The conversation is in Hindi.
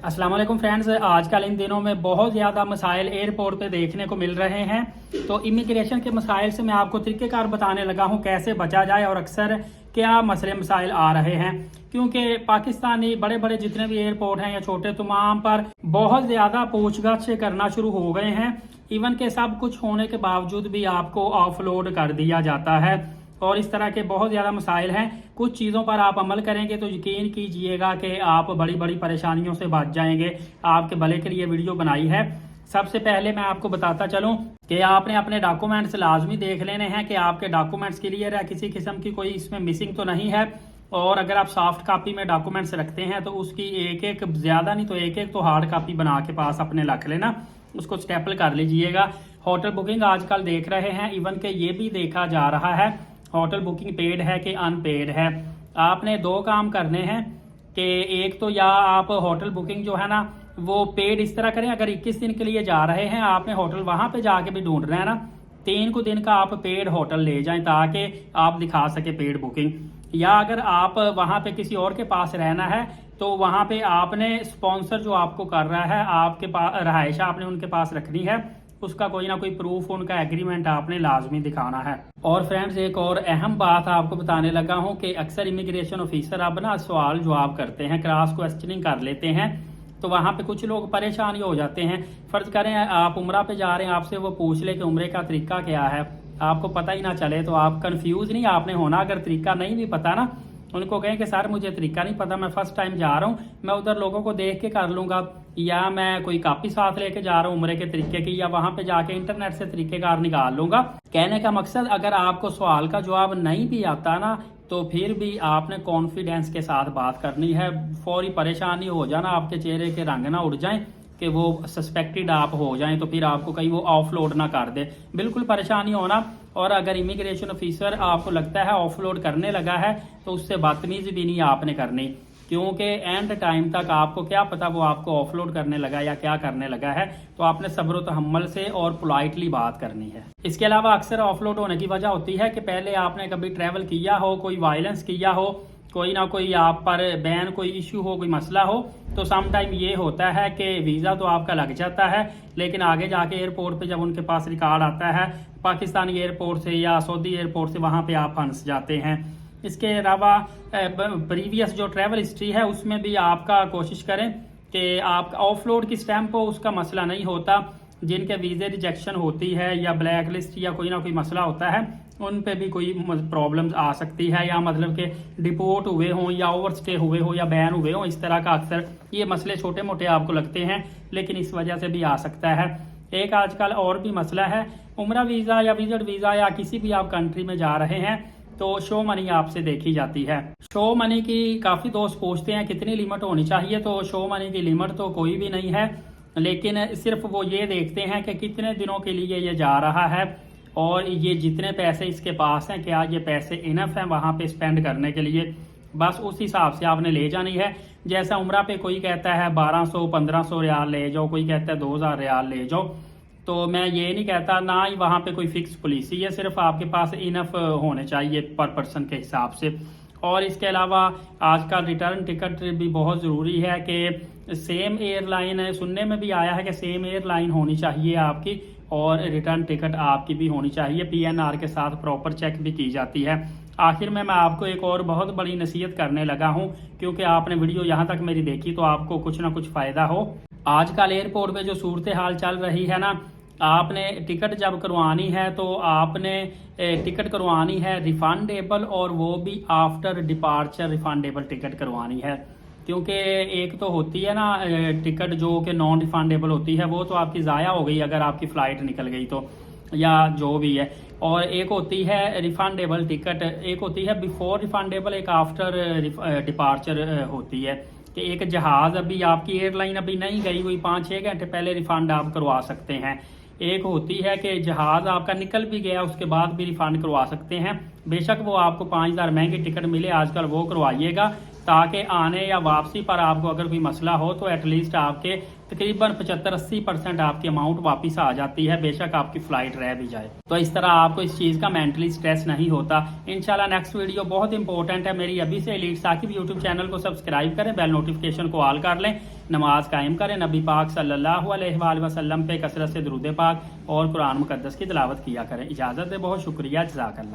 अस्सलाम वालेकुम फ्रेंड्स, आजकल इन दिनों में बहुत ज़्यादा मसाइल एयरपोर्ट पे देखने को मिल रहे हैं। तो इमिग्रेशन के मसाइल से मैं आपको तरीक़ेकार बताने लगा हूँ कैसे बचा जाए और अक्सर क्या मसले मसाइल आ रहे हैं, क्योंकि पाकिस्तानी बड़े बड़े जितने भी एयरपोर्ट हैं या छोटे तमाम पर बहुत ज़्यादा पूछगछ करना शुरू हो गए हैं। इवन के सब कुछ होने के बावजूद भी आपको ऑफलोड कर दिया जाता है और इस तरह के बहुत ज़्यादा मसाइल हैं। कुछ चीज़ों पर आप अमल करेंगे तो यकीन कीजिएगा कि आप बड़ी बड़ी परेशानियों से बच जाएंगे। आपके भले के लिए वीडियो बनाई है। सबसे पहले मैं आपको बताता चलूं कि आपने अपने डॉक्यूमेंट्स लाजमी देख लेने हैं कि आपके डॉक्यूमेंट्स क्लियर है, किसी किस्म की कोई इसमें मिसिंग तो नहीं है। और अगर आप सॉफ्ट कॉपी में डॉक्यूमेंट्स रखते हैं तो उसकी एक एक ज़्यादा नहीं तो एक तो हार्ड कॉपी बना के पास अपने रख लेना, उसको स्टेपल कर लीजिएगा। होटल बुकिंग आजकल देख रहे हैं, इवन के ये भी देखा जा रहा है होटल बुकिंग पेड है कि अनपेड है। आपने दो काम करने हैं कि एक तो या आप होटल बुकिंग जो है ना वो पेड इस तरह करें, अगर 21 दिन के लिए जा रहे हैं आपने होटल वहां पे जाके भी ढूंढना है ना, 3 को दिन का आप पेड होटल ले जाएं ताकि आप दिखा सके पेड बुकिंग। या अगर आप वहां पे किसी और के पास रहना है तो वहां पे आपने स्पॉन्सर जो आपको कर रहा है आपके पास रहायश आपने उनके पास रखनी है, उसका कोई ना कोई प्रूफ, उनका एग्रीमेंट आपने लाजमी दिखाना है। और फ्रेंड्स एक और अहम बात आपको बताने लगा हूं कि अक्सर इमिग्रेशन ऑफिसर अब ना सवाल जवाब करते हैं, क्रॉस क्वेश्चनिंग कर लेते हैं, तो वहां पे कुछ लोग परेशान हो जाते हैं। फर्ज करें आप उम्रा पे जा रहे हैं, आपसे वो पूछ ले कि उम्रे का तरीका क्या है, आपको पता ही ना चले तो आप कंफ्यूज नहीं आपने होना। अगर तरीका नहीं भी पता ना, उनको कहें कि सर मुझे तरीका नहीं पता, मैं फर्स्ट टाइम जा रहा हूँ, मैं उधर लोगों को देख के कर लूंगा, या मैं कोई कॉपी साथ लेके जा रहा हूँ उम्रे के तरीके की, या वहां पे जाके इंटरनेट से तरीकेकार निकाल लूंगा। कहने का मकसद अगर आपको सवाल का जवाब नहीं भी आता ना तो फिर भी आपने कॉन्फिडेंस के साथ बात करनी है। फौरी परेशानी हो जाना, आपके चेहरे के रंग ना उड़ जाएं कि वो सस्पेक्टेड आप हो जाएं तो फिर आपको कहीं वो ऑफलोड ना कर दे, बिल्कुल परेशानी होना। और अगर इमिग्रेशन ऑफिसर आपको लगता है ऑफलोड करने लगा है तो उससे बदतमीजी भी नहीं आपने करनी, क्योंकि एंड टाइम तक आपको क्या पता वो आपको ऑफलोड करने लगा या क्या करने लगा है। तो आपने सब्र तहम्मुल से और पोलाइटली बात करनी है। इसके अलावा अक्सर ऑफलोड होने की वजह होती है कि पहले आपने कभी ट्रैवल किया हो, कोई वायलेंस किया हो, कोई ना कोई आप पर बैन कोई इश्यू हो, कोई मसला हो, तो सम टाइम ये होता है कि वीज़ा तो आपका लग जाता है लेकिन आगे जाके एयरपोर्ट पे जब उनके पास रिकॉर्ड आता है पाकिस्तानी एयरपोर्ट से या सऊदी एयरपोर्ट से, वहाँ पे आप फंस जाते हैं। इसके अलावा प्रीवियस जो ट्रैवल हिस्ट्री है उसमें भी आपका कोशिश करें कि आप ऑफलोड की स्टैंप हो, उसका मसला नहीं होता। जिनके वीज़े रिजेक्शन होती है या ब्लैक लिस्ट या कोई ना कोई मसला होता है उन पे भी कोई प्रॉब्लम्स आ सकती है, या मतलब कि डिपोर्ट हुए हों या ओवरस्टे हुए हो या बैन हुए हों, इस तरह का अक्सर ये मसले छोटे मोटे आपको लगते हैं लेकिन इस वजह से भी आ सकता है। एक आजकल और भी मसला है, उम्रा वीज़ा या विजिट वीज़ा या किसी भी आप कंट्री में जा रहे हैं तो शो मनी आपसे देखी जाती है। शो मनी की काफ़ी दोस्त पूछते हैं कितनी लिमिट होनी चाहिए, तो शो मनी की लिमिट तो कोई भी नहीं है, लेकिन सिर्फ वो ये देखते हैं कि कितने दिनों के लिए ये जा रहा है और ये जितने पैसे इसके पास हैं क्या ये पैसे इनफ हैं वहाँ पे स्पेंड करने के लिए, बस उस हिसाब से आपने ले जानी है। जैसा उम्रा पे कोई कहता है 1200-1500 रियाल ले जाओ, कोई कहता है 2000 रियाल ले जाओ, तो मैं ये नहीं कहता, ना ही वहाँ पे कोई फिक्स पॉलिसी है, सिर्फ आपके पास इनफ होने चाहिए पर पर्सन के हिसाब से। और इसके अलावा आजकल रिटर्न टिकट भी बहुत ज़रूरी है कि सेम एयरलाइन, सुनने में भी आया है कि सेम एयरलाइन होनी चाहिए आपकी और रिटर्न टिकट आपकी भी होनी चाहिए, PNR के साथ प्रॉपर चेक भी की जाती है। आखिर में मैं आपको एक और बहुत बड़ी नसीहत करने लगा हूं, क्योंकि आपने वीडियो यहां तक मेरी देखी तो आपको कुछ ना कुछ फ़ायदा हो। आजकल एयरपोर्ट पे जो सूरत हाल चल रही है ना, आपने टिकट जब करवानी है तो आपने टिकट करवानी है रिफंडेबल, और वो भी आफ्टर डिपार्चर रिफंडेबल टिकट करवानी है, क्योंकि एक तो होती है ना टिकट जो कि नॉन रिफंडेबल होती है, वो तो आपकी ज़ाया हो गई अगर आपकी फ़्लाइट निकल गई तो, या जो भी है। और एक होती है रिफंडेबल टिकट, एक होती है बिफोर रिफंडेबल, एक आफ्टर डिपार्चर होती है कि एक जहाज़ अभी आपकी एयरलाइन अभी नहीं गई हुई 5-6 घंटे पहले रिफंड आप करवा सकते हैं। एक होती है कि जहाज़ आपका निकल भी गया उसके बाद भी रिफंड करवा सकते हैं, बेशक वो आपको 5000 महंगी टिकट मिले आजकल वो करवाइएगा, ताकि आने या वापसी पर आपको अगर कोई मसला हो तो एटलीस्ट आपके तकरीबन 75-80% आपकी अमाउंट वापस आ जाती है, बेशक आपकी फ्लाइट रह भी जाए। तो इस तरह आपको इस चीज़ का मेंटली स्ट्रेस नहीं होता। इंशाल्लाह नेक्स्ट वीडियो बहुत इंपॉर्टेंट है मेरी अभी से एलीट साकिब यूट्यूब चैनल को सब्सक्राइब करें, बेल नोटिफिकेशन को ऑल कर लें, नमाज कायम करें, नबी पाक सल्लल्लाहु अलैहि वसल्लम पे कसरत से दुरूद पाक और कुरान मुकद्दस की तिलावत किया करें। इजाज़त दे, बहुत शुक्रिया, जज़ाकल्लाह।